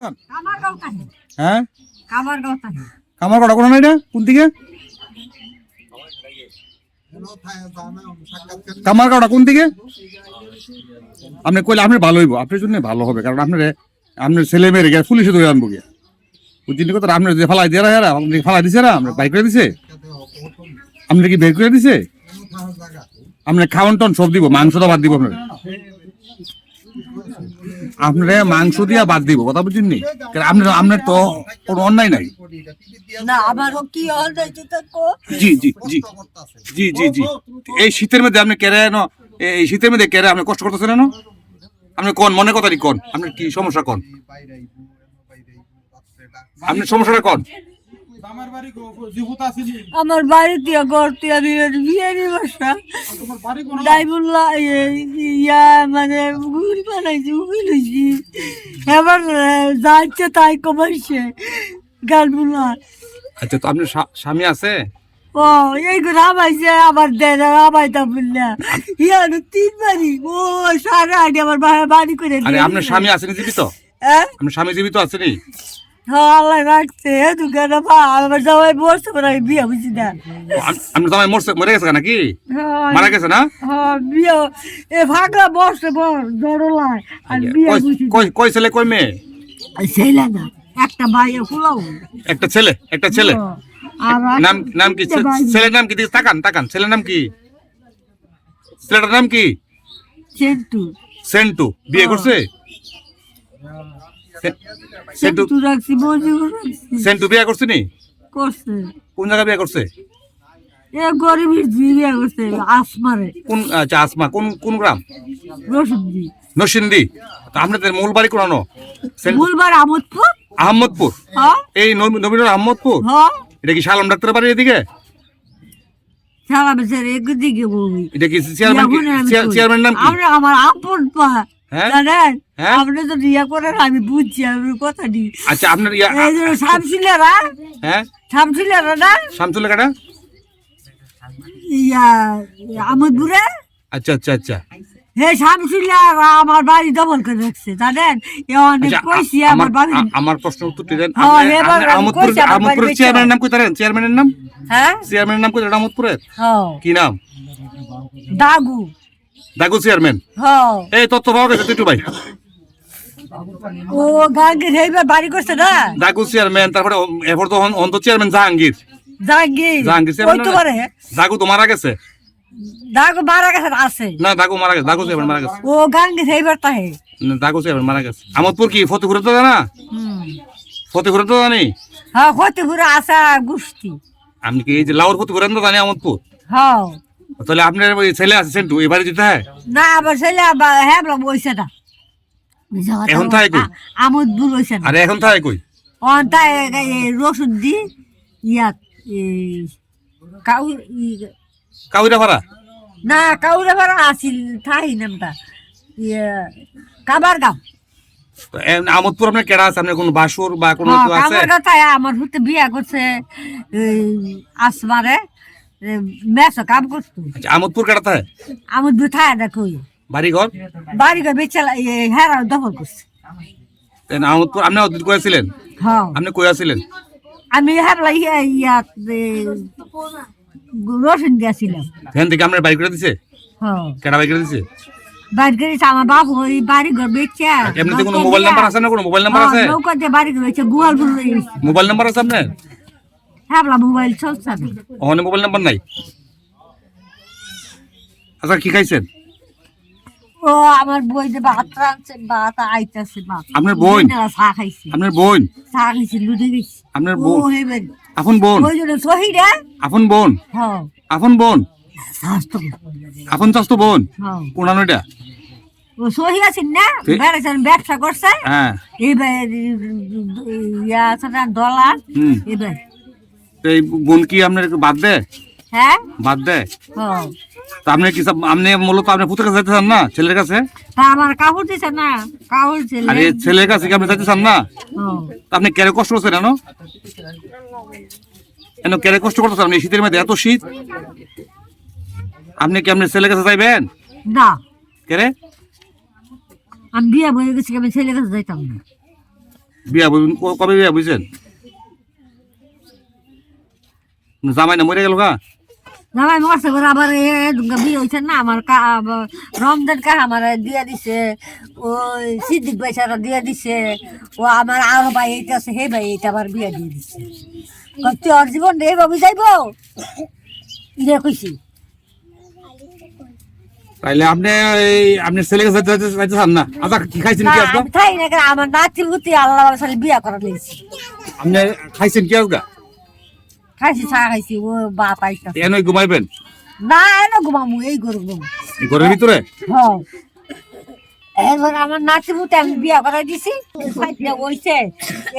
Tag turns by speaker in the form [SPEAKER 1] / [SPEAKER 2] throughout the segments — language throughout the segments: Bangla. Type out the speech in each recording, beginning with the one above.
[SPEAKER 1] হ্যাঁ
[SPEAKER 2] কামারগাঁও কোন এটা কোন দিকে কামারগাঁওটা কোন দিকে আপনি কইলে আপনি ভালো হইব আপনার জন্য ভালো হবে কারণ আপনার ছেলে মেয়ের গিয়ে পুলিশে ধরে আনবো গিয়া বুঝলি কথা আপনার যে ফালাই দিয়ে আপনি ফালাই দিছে না আপনার বাইক করে দিছে আপনি কি বের করে দিছে আপনি খাওয়ান টন সব দিব মাংস তো বাদ দিব আপনার মাংস দিয়া বাদ দিব কথা বুঝছেন নি আপনার তো কোনো অন্যায় নাই জি জি জি জি জি জি এই শীতের মধ্যে আপনি কেড়ে এই শীতের মধ্যে কেড়ে আপনি কষ্ট করতেছেন না আপনি কোন মনে কথাটি কোন আপনার কি সমস্যা কোন আপনার সমস্যাটা কোন
[SPEAKER 1] আমার বাড়িতে ঘরতে আমি বিয়েরই বাসা ডাইবুল্লাহ ইয়া মানে ঘুরি বানাইছি উকিলছি এবার যাচ্ছে তাই কমাইছে গালবুল্লাহ।
[SPEAKER 2] আচ্ছা তো আপনার স্বামী আছে?
[SPEAKER 1] ও এই রামাইছে আবার দেন রামাইতা বললা ইয়া তিন বাড়ি ও সারা আগে আমার বাড়ি করে
[SPEAKER 2] আপনার স্বামী আছেন জীবিত? আপনার স্বামী জীবিত আছেনি?
[SPEAKER 1] আল্লাহ রাখছে দোকানে আমার জামাই মরছে আমি বিয়ে বুঝি না
[SPEAKER 2] আপনার জামাই মরে গেছে নাকি মারা গেছে না
[SPEAKER 1] বিয়ে এ ফাঁকা বসে জড়লায় আর বিয়ে বুঝি
[SPEAKER 2] কই ছেলে কই মেয়ে?
[SPEAKER 1] ছেলে না একটা ভাই ফুলাও
[SPEAKER 2] একটা ছেলে নাম নাম কি ছেলের নাম কি তাকান ছেলের নাম কি ছেলেটার নাম কি? সেন্টু বিয়ে করছে? সেন্টু বিয়ে করছে নি? কোন জায়গায় বিয়ে করছে? আচ্ছা আসমা কোন গ্রাম? নরসিংদী। আপনাদের মূল বাড়ি কোন? আহমদপুর। এই নবীন আহমদপুর এটা কি শালম ডাক্তার বাড়ি এদিকে? এটা কি চেয়ারম্যান নাম কি?
[SPEAKER 1] আমার আপন আপনি তো ইয়া করেন আমি বুঝছি আমি কথা দিই।
[SPEAKER 2] আচ্ছা আপনার
[SPEAKER 1] শামসুলেরা শামসুলেরা না
[SPEAKER 2] শামসুলে কাটা
[SPEAKER 1] ইয়া আমদপুরে।
[SPEAKER 2] আচ্ছা আচ্ছা আচ্ছা
[SPEAKER 1] হে শামসুলেরা আমার বাড়ি দখল করে রাখছে জানেন কইছি আমার বাড়ি।
[SPEAKER 2] আমার প্রশ্ন উত্তর দিলেন আমদপুরের চেয়ারম্যানের নাম কই জানেন? চেয়ারম্যানের নাম চেয়ারম্যানের নাম কই আমদপুরের কি নাম? দাগু চেয়ারম্যান। এই তথ্য পাওয়া গেছে তুই ভাই
[SPEAKER 1] ও গাঙ্গে হেইবার বাড়ি করছে না
[SPEAKER 2] দাগু চেয়ারম্যান তারপরে এরপর তো অন্ত চেয়ারম্যান জাহাঙ্গীর চেয়ারম্যান। দাগু তো মারা গেছে
[SPEAKER 1] আছে
[SPEAKER 2] না দাগু মারা গেছে দাগু চেয়ারম্যান মারা গেছে
[SPEAKER 1] ও গাঙ্গে হেইবার তাহে
[SPEAKER 2] দাগু চেয়ারম্যান মারা গেছে। আমদপুর কি ফতেপুরে তো জানা? ফতেপুরে তো জানি
[SPEAKER 1] হ্যাঁ ফতেপুরে আসা গুষ্টি
[SPEAKER 2] আমি কি এই যে লাউর ফতেপুরে তো জানি আমদপুর।
[SPEAKER 1] হ্যাঁ
[SPEAKER 2] তাহলে আপনার ওই ছেলে আছে সেন্টু এই বাড়ি দিতে হয়
[SPEAKER 1] না আমার ছেলে হ্যাঁ বইছে না
[SPEAKER 2] এখন থাকে কই?
[SPEAKER 1] আমদপুর বইছে না
[SPEAKER 2] আরে এখন থাকে কই?
[SPEAKER 1] অন তাই রসুন দি ইয়াত
[SPEAKER 2] কাউরা ভাড়া
[SPEAKER 1] না কাউরা ভাড়া আসিল থাই নামটা কাবারগাঁও।
[SPEAKER 2] আমদপুর আপনার কেডা আছে? আপনার কোন বাসুর বা কোন আছে?
[SPEAKER 1] কাবারগাঁও তাই আমার হতে বিয়া করছে আসমারে মেসো কাম করতো।
[SPEAKER 2] আচ্ছা আমদপুর কেডা থাকে?
[SPEAKER 1] আমদপুর থাই না কই
[SPEAKER 2] বাড়িঘর
[SPEAKER 1] বেচালা হেরা দখল করছে।
[SPEAKER 2] আমদপুর আপনি অতীত করেছিলেন?
[SPEAKER 1] হ্যাঁ
[SPEAKER 2] আপনি কই আছিলেন?
[SPEAKER 1] আমি হেরলা ইয়াত রসুন দিয়েছিলাম।
[SPEAKER 2] এখান থেকে আপনার বাড়ি করে দিছে?
[SPEAKER 1] হ্যাঁ
[SPEAKER 2] কেডা বাড়ি করে দিছে?
[SPEAKER 1] বাড়ি করেছে আমার বাবু ওই বাড়ি ঘর বেচছে।
[SPEAKER 2] এমনিতে কোনো মোবাইল নাম্বার আছে না? কোনো মোবাইল নাম্বার আছে?
[SPEAKER 1] নৌকা দিয়ে বাড়ি ঘর বেচছে গোয়ালপুর
[SPEAKER 2] মোবাইল নাম্বার আছে আপনার?
[SPEAKER 1] হ্যাঁ মোবাইল চলছে না
[SPEAKER 2] ওখানে মোবাইল নাম্বার নাই। আচ্ছা কি খাইছেন?
[SPEAKER 1] ও আমার বই যে ভাত রাঁধছে ভাত আইতাছে ভাত।
[SPEAKER 2] আপনার বোন?
[SPEAKER 1] চা খাইছে।
[SPEAKER 2] আপনার বোন?
[SPEAKER 1] চা খাইছে লুডে গেছে।
[SPEAKER 2] আপনার বোন?
[SPEAKER 1] আপন
[SPEAKER 2] বোন?
[SPEAKER 1] ওই জন্য শহীদা
[SPEAKER 2] আপন বোন?
[SPEAKER 1] হ্যাঁ
[SPEAKER 2] আপন বোন
[SPEAKER 1] স্বাস্থ্য
[SPEAKER 2] আপন চাস্তো বোন
[SPEAKER 1] হ্যাঁ
[SPEAKER 2] কোন এটা?
[SPEAKER 1] ও শহীদ আছেন না বেড়েছেন ব্যবসা করছে
[SPEAKER 2] হ্যাঁ
[SPEAKER 1] এইবার ইয়া আছে না ডলার এবার
[SPEAKER 2] এই বোন কি আপনার বাদ দেয়?
[SPEAKER 1] হ্যাঁ
[SPEAKER 2] বাদ দেয়।
[SPEAKER 1] হ্যাঁ
[SPEAKER 2] তা আপনি কি আপনি মূলত আপনার পুতের কাছে যাইতে চান না ছেলের কাছে?
[SPEAKER 1] তা আমার কাপড় দিছে না কাপড় ছেলে
[SPEAKER 2] আরে ছেলের কাছে কি আপনি যাইতে চান না? আপনি কেন কষ্ট করছেন কেন কেন কষ্ট করতেছেন আপনি শীতের মধ্যে এত শীত? আপনি কি আপনার ছেলের কাছে যাইবেন
[SPEAKER 1] না?
[SPEAKER 2] কেরে
[SPEAKER 1] আমি বিয়ে বলে গেছি আমি ছেলের কাছে যাইতাম না।
[SPEAKER 2] বিয়া বলবেন কবে বিয়া বুঝছেন? জামাই না মরে গেল গা?
[SPEAKER 1] জামাই মরছে করে আবার বিয়ে হয়েছে না আমার রমজান কা আমার দিয়ে দিছে, ওই সিদ্দিক ভাই সারা দিয়ে দিছে, ও আমার আরো ভাই এইটা আছে হে ভাই এইটা আবার বিয়ে দিয়ে দিছে। তুই ওর জীবন রে ভাবি যাইব ইয়ে কইছি।
[SPEAKER 2] তাইলে আপনি ছেলেকে যাইতে চান না? আচ্ছা কি খাইছেন কি আজকে?
[SPEAKER 1] আমি খাই না, আমার নাতি গুতি আল্লাহ সালে বিয়া করা লেছি।
[SPEAKER 2] আপনি খাইছেন কি আজকে?
[SPEAKER 1] খাইছি, চা খাইছি, ও বাপ আইতা
[SPEAKER 2] এনই ঘুমাইবেন
[SPEAKER 1] না, এনে ঘুমামু এই গরু ঘুম
[SPEAKER 2] এই ঘরের ভিতরে?
[SPEAKER 1] হ্যাঁ, এবার আমার নাতি মুতে আমি বিয়া করাই দিছি, বলছে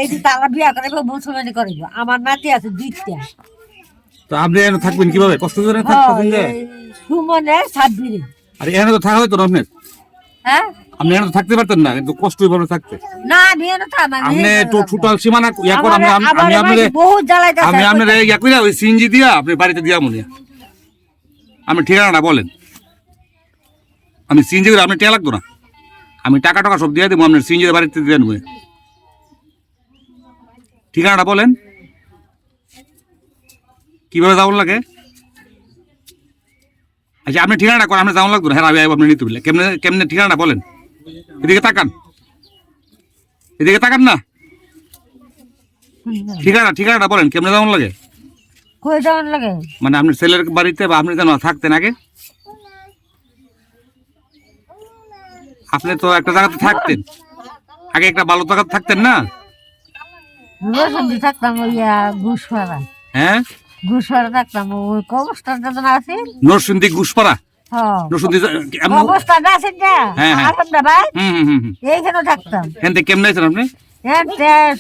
[SPEAKER 1] এই যে তারা বিয়া করাইব মুসলমানি করাইব। আমার নাতি আছে 2টা।
[SPEAKER 2] তো আপনি এনে থাকবেন কিভাবে? কষ্ট করে থাকবেন যে?
[SPEAKER 1] সুমনে সাববিরে।
[SPEAKER 2] আরে এনে তো থাকা হইতো না আপনার?
[SPEAKER 1] হ্যাঁ,
[SPEAKER 2] আপনি এনে তো থাকতে পারতেন না, কিন্তু কষ্ট হইবে থাকতে।
[SPEAKER 1] না আমি এনে থাকব,
[SPEAKER 2] আপনি তো টোটাল সীমানা ইয়া করে আমি আপনারে
[SPEAKER 1] বহুত জ্বালাইতাছে।
[SPEAKER 2] আমি আপনারে ইয়া কইরা ওই সিএনজি দিয়া আপনি বাড়িতে দিয়া মনে আপনি ঠিকানাটা বলেন। আমি সিএনজি করে আপনি টাকা লাগতো না, আমি টাকা টাকা সব দিয়ে দেবো, আপনার সিএনজি বাড়িতে দিয়ে দেবো। ঠিকানাটা বলেন, কিভাবে যাওয়ার লাগে? আচ্ছা আপনি ঠিকানাটা করেন, আপনি যাওয়ার লাগতো না। হ্যাঁ আমি আপনি নিতে বললে কেমনে কেমনে ঠিকানাটা বলেন। এদিকে তাকান, এদিকে তাকান না। ঠিকানাটা বলেন কেমনে যাওয়ার লাগে?
[SPEAKER 1] কই যাওয়ার লাগে?
[SPEAKER 2] মানে আপনার ছেলের বাড়িতে বা আপনি যেন থাকতেন আগে? আপনি তো একটা জায়গাতে থাকতেন আগে, একটা ভালো জায়গাতে থাকতেন না?
[SPEAKER 1] রসুন থাকতাম ওইয়া ঘুষপাড়া।
[SPEAKER 2] হ্যাঁ,
[SPEAKER 1] ঘুষপাড়া থাকতাম, ওই কবরস্থানটা যেন আছে
[SPEAKER 2] নরসিংদী ঘুষপাড়া।
[SPEAKER 1] হ্যাঁ,
[SPEAKER 2] নরসিংদী
[SPEAKER 1] কবরস্থানটা আছে না?
[SPEAKER 2] হ্যাঁ হ্যাঁ,
[SPEAKER 1] ভাই
[SPEAKER 2] হুম।
[SPEAKER 1] এইখানে থাকতাম।
[SPEAKER 2] এখান থেকে কেমনে আছেন আপনি?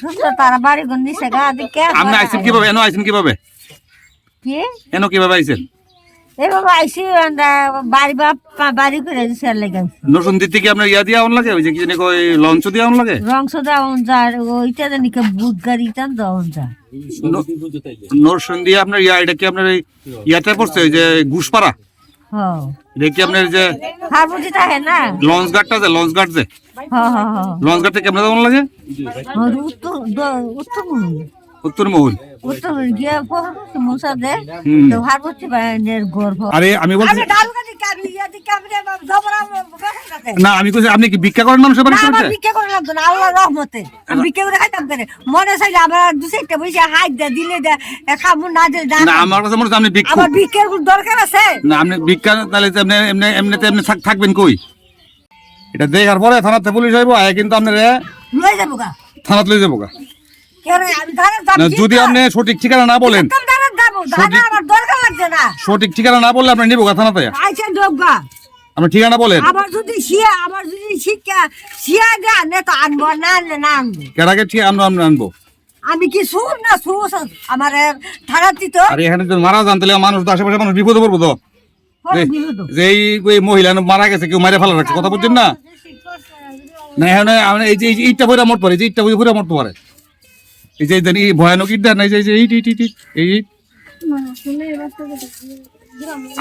[SPEAKER 1] সুস্থ তারা বাড়ি ঘর নিচে গা দিকে।
[SPEAKER 2] আপনি আইছেন কিভাবে? এনো আইছেন কিভাবে?
[SPEAKER 1] কি
[SPEAKER 2] এনো কিভাবে আইছেন?
[SPEAKER 1] এইভাবে আইসি বাড়ি করে দিছে লেগে।
[SPEAKER 2] নরসিংদী থেকে আপনার ইয়া দিয়া আউন লাগে, ওই যে কি জানি কই লঞ্চ দিয়া আউন লাগে?
[SPEAKER 1] রংস দেওয়ান যায় ওইটা জানি কে বুট গাড়ি টান দেওয়ান যায়।
[SPEAKER 2] নরসিংদী আপনার ইয়া এটা কি আপনার ইয়াতে পড়ছে ওই যে ঘুষপাড়া?
[SPEAKER 1] হ্যাঁ,
[SPEAKER 2] এটা কি আপনার যে
[SPEAKER 1] হারমুজি থাকে না
[SPEAKER 2] লঞ্চ ঘাটটা যে লঞ্চ ঘাট যে
[SPEAKER 1] হ্যাঁ হ্যাঁ হ্যাঁ,
[SPEAKER 2] লঞ্চ ঘাট থেকে কেমনে যাওয়ার লাগে?
[SPEAKER 1] উত্তর উত্তরমুখী
[SPEAKER 2] উত্তর মহল।
[SPEAKER 1] উত্তর গিয়ে মুসা দে তো হারমুজি বাইনের গর্ভ।
[SPEAKER 2] আরে আমি বলছি
[SPEAKER 1] আমি ডালগাদি কাবি ইয়াদি কাবরে জবরা বসে
[SPEAKER 2] না, আমি কইছি আপনি কি ভিক্ষা করেন মানুষের বাড়িতে?
[SPEAKER 1] আমার ভিক্ষা করে লাগতো না, আল্লাহর রহমতে আমি ভিক্ষা করে খাইতাম করে। মনে চাইলে আমার 2-4টা পয়সা হাত দে দিলে খাবো না দিলে
[SPEAKER 2] না, আমার কাছে মনে হচ্ছে আপনি ভিক্ষা।
[SPEAKER 1] আমার ভিক্ষার দরকার আছে
[SPEAKER 2] না, আপনি ভিক্ষা তাহলে আপনি এমনিতে আপনি থাকবেন কই? এটা দেখার পরে থানাতে পুলিশ আইবো, আয় কিন্তু আপনার
[SPEAKER 1] লই যাবো গা।
[SPEAKER 2] থানাতে লই যাবো গা।
[SPEAKER 1] কেন আমি ধারে যাব
[SPEAKER 2] না, যদি আপনি সঠিক ঠিকানা না বলেন,
[SPEAKER 1] ধারে যাব, ধারে আমার দরকার লাগছে না।
[SPEAKER 2] সঠিক ঠিকানা না বললে আপনি নিবো গা থানাতে।
[SPEAKER 1] আইছে যোগা
[SPEAKER 2] আপনি ঠিকানা বলেন।
[SPEAKER 1] আমার যদি শিক্ষা দে না তো আনবো না, আনলে না আনবো।
[SPEAKER 2] কেডাকে ঠিক আমরা আনবো?
[SPEAKER 1] আমি কি সুর না সুর আমার থানাতি তো।
[SPEAKER 2] আর এখানে যদি মারা যান তাহলে মানুষ তো আশেপাশে মানুষ বিপদে পড়বো তো। যে এই মহিলা মারা গেছে, কেউ মারে ফেলা রাখছে, কথা বলছেন না? না এখানে এই যে ইটটা ভরে মরতে পারে, এই যে ইটটা ভরে মরতে পারে, এই যে এই ভয়ানক ইটটা না, এই যে এই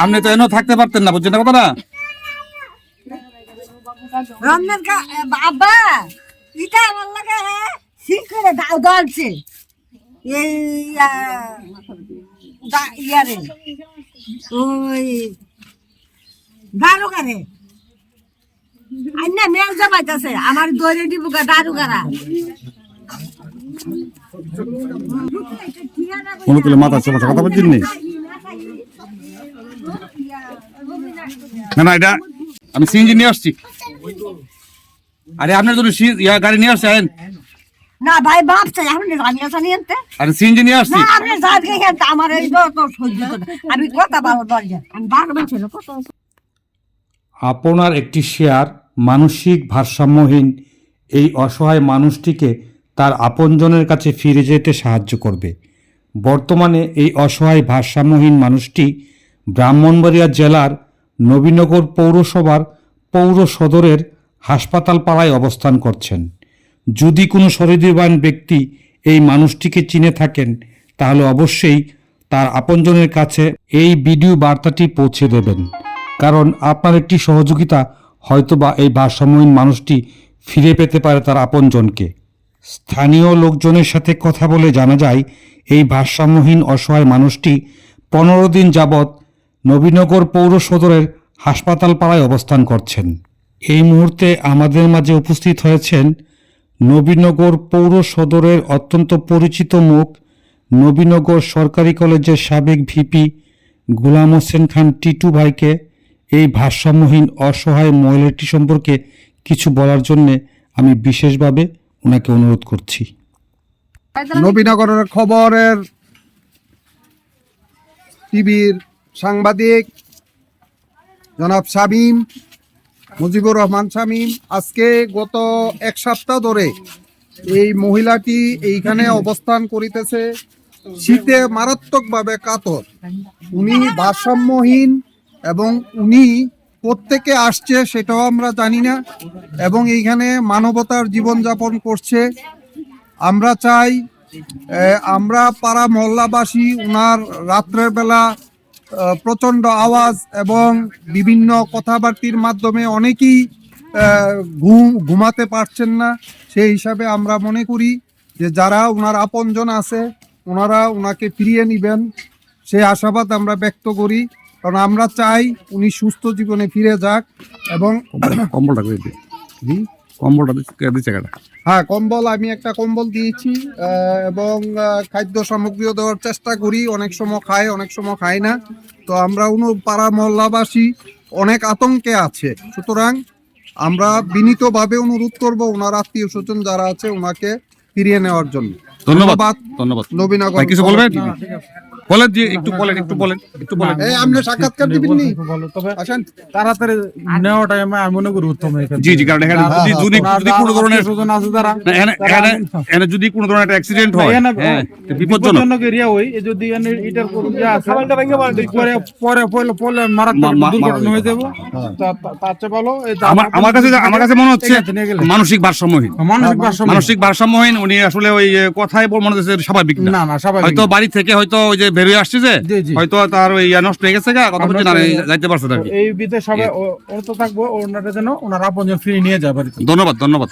[SPEAKER 2] আপনি তো এনে থাকতে পারতেন না, বুঝছেন না কথা না?
[SPEAKER 1] রমজান আব্বা এটা আমার লাগে ঠিক করে দাও দলছে এই ইয়ারে ওই দারুগারে আন্না মেল জমাইতেছে আমার দৌড়ে দিব দারুগারা।
[SPEAKER 2] মনে করলে মাথা সমস্যা, কথা বলছেন নি? না এটা আমি সিএনজি নিয়ে আসছি। আরে আপনার জন্য গাড়ি নিয়ে আসছেন?
[SPEAKER 1] না ভাই বাপ চাই আপনি জানি আছে নি আনতে।
[SPEAKER 2] আরে সিএনজি নিয়ে আসছি।
[SPEAKER 1] না আপনি জানকে খেতে আমার এই তো সহ্য করে আমি কথা ভালো দরজা আমি বারো বছর কত।
[SPEAKER 3] আপনার একটি শেয়ার মানসিক ভারসাম্যহীন এই অসহায় মানুষটিকে তার আপনজনের কাছে ফিরে যেতে সাহায্য করবে। বর্তমানে এই অসহায় ভারসাম্যহীন মানুষটি ব্রাহ্মণবাড়িয়া জেলার নবীনগর পৌরসভার পৌর সদরের হাসপাতাল পাড়ায় অবস্থান করছেন। যদি কোনো সহৃদয়বান ব্যক্তি এই মানুষটিকে চিনে থাকেন তাহলে অবশ্যই তার আপনজনের কাছে এই ভিডিও বার্তাটি পৌঁছে দেবেন, কারণ আপনার একটি সহযোগিতা হয়তোবা এই ভারসাম্যহীন মানুষটি ফিরে পেতে পারে তার আপনজনকে। স্থানীয় লোকজনের সাথে কথা বলে জানা যায় এই ভারসাম্যহীন অসহায় মানুষটি 15 দিন যাবৎ নবীনগর পৌর সদরের হাসপাতাল পাড়ায় অবস্থান করছেন। এই মুহূর্তে আমাদের মাঝে উপস্থিত হয়েছেন নবীনগর পৌর সদরের অত্যন্ত পরিচিত মুখ, নবীনগর সরকারি কলেজের সাবেক ভিপি গোলাম হোসেন খান টিটু ভাইকে এই ভারসাম্যহীন অসহায় মহিলাটি সম্পর্কে কিছু বলার জন্যে আমি বিশেষভাবে ওনাকে অনুরোধ করছি।
[SPEAKER 4] নবীনগরের খবরের টিভির সাংবাদিক জনাব শামীম, মুজিবুর রহমান শামীম, আজকে গত এক সপ্তাহ ধরে এই মহিলাটি এইখানে অবস্থান করিতেছে। শীতে মারাত্মকভাবে কাতর, উনি ভারসাম্যহীন এবং উনি প্রত্যেকে আসছে সেটাও আমরা জানি না, এবং এইখানে মানবতার জীবনযাপন করছে। আমরা চাই আমরা পাড়া মহল্লাবাসী উনার রাত্রের বেলা প্রচণ্ড আওয়াজ এবং বিভিন্ন কথাবার্তির মাধ্যমে অনেকেই ঘুমাতে পারছেন না। সেই হিসাবে আমরা মনে করি যে যারা উনার আপনজন আছে ওনারা উনাকে ফিরিয়ে নেবেন, সেই আশাবাদ আমরা ব্যক্ত করি। কারণ আমরা চাই উনি সুস্থ জীবনে ফিরে যাক। এবং
[SPEAKER 2] কম্বলটা করে দিই, কম্বলটা দিচ্ছে কাটা।
[SPEAKER 4] হ্যাঁ, কম্বল, আমি একটা কম্বল দিয়েছি এবং খাদ্য সামগ্রীও দেওয়ার চেষ্টা করি। অনেক সময় খায়, অনেক সময় খায় না। তো আমরা পাড়া মহল্লাবাসী অনেক আতঙ্কে আছে, সুতরাং আমরা বিনীতভাবে অনুরোধ করব ওনার আত্মীয় স্বজন যারা আছে ওনাকে ফিরিয়ে নেওয়ার জন্য।
[SPEAKER 2] ধন্যবাদ, ধন্যবাদ।
[SPEAKER 4] নবীনগর
[SPEAKER 2] ভাই কিছু বলবেন? বলেন জি, একটু বলেন।
[SPEAKER 4] এই আপনি সাক্ষাৎকার দিবেন নি? আসেন,
[SPEAKER 5] তাড়াতাড়ি নেওয়াটাই আমি মনে করি উত্তম।
[SPEAKER 2] জি, কারণ এখানে যদি কোনো ধরনের যদি কোনো ধরনের একটা অ্যাক্সিডেন্ট হয়, হ্যাঁ, বিপজ্জনক
[SPEAKER 5] এরিয়া হই, যদি এটার পরে মারাত্মক দুর্ঘটনা হয়ে যাবো, তার চেয়ে ভালো
[SPEAKER 2] আমার কাছে মনে হচ্ছে মানসিক ভারসাম্যহীন উনি আসলে ওই কথাই মনে হচ্ছে স্বাভাবিক না। হয়তো বাড়ি থেকে হয়তো ওই যে বেরিয়ে আসছে যে হয়তো তার ওই নষ্ট হয়ে গেছে, কথা বলছে না, যাইতে পারছে না।
[SPEAKER 5] এই বিদেশ সবাই থাকবো, ওনারা যেন ওনার আপনজন ফিরিয়ে নিয়ে যায় বাড়িতে।
[SPEAKER 2] ধন্যবাদ।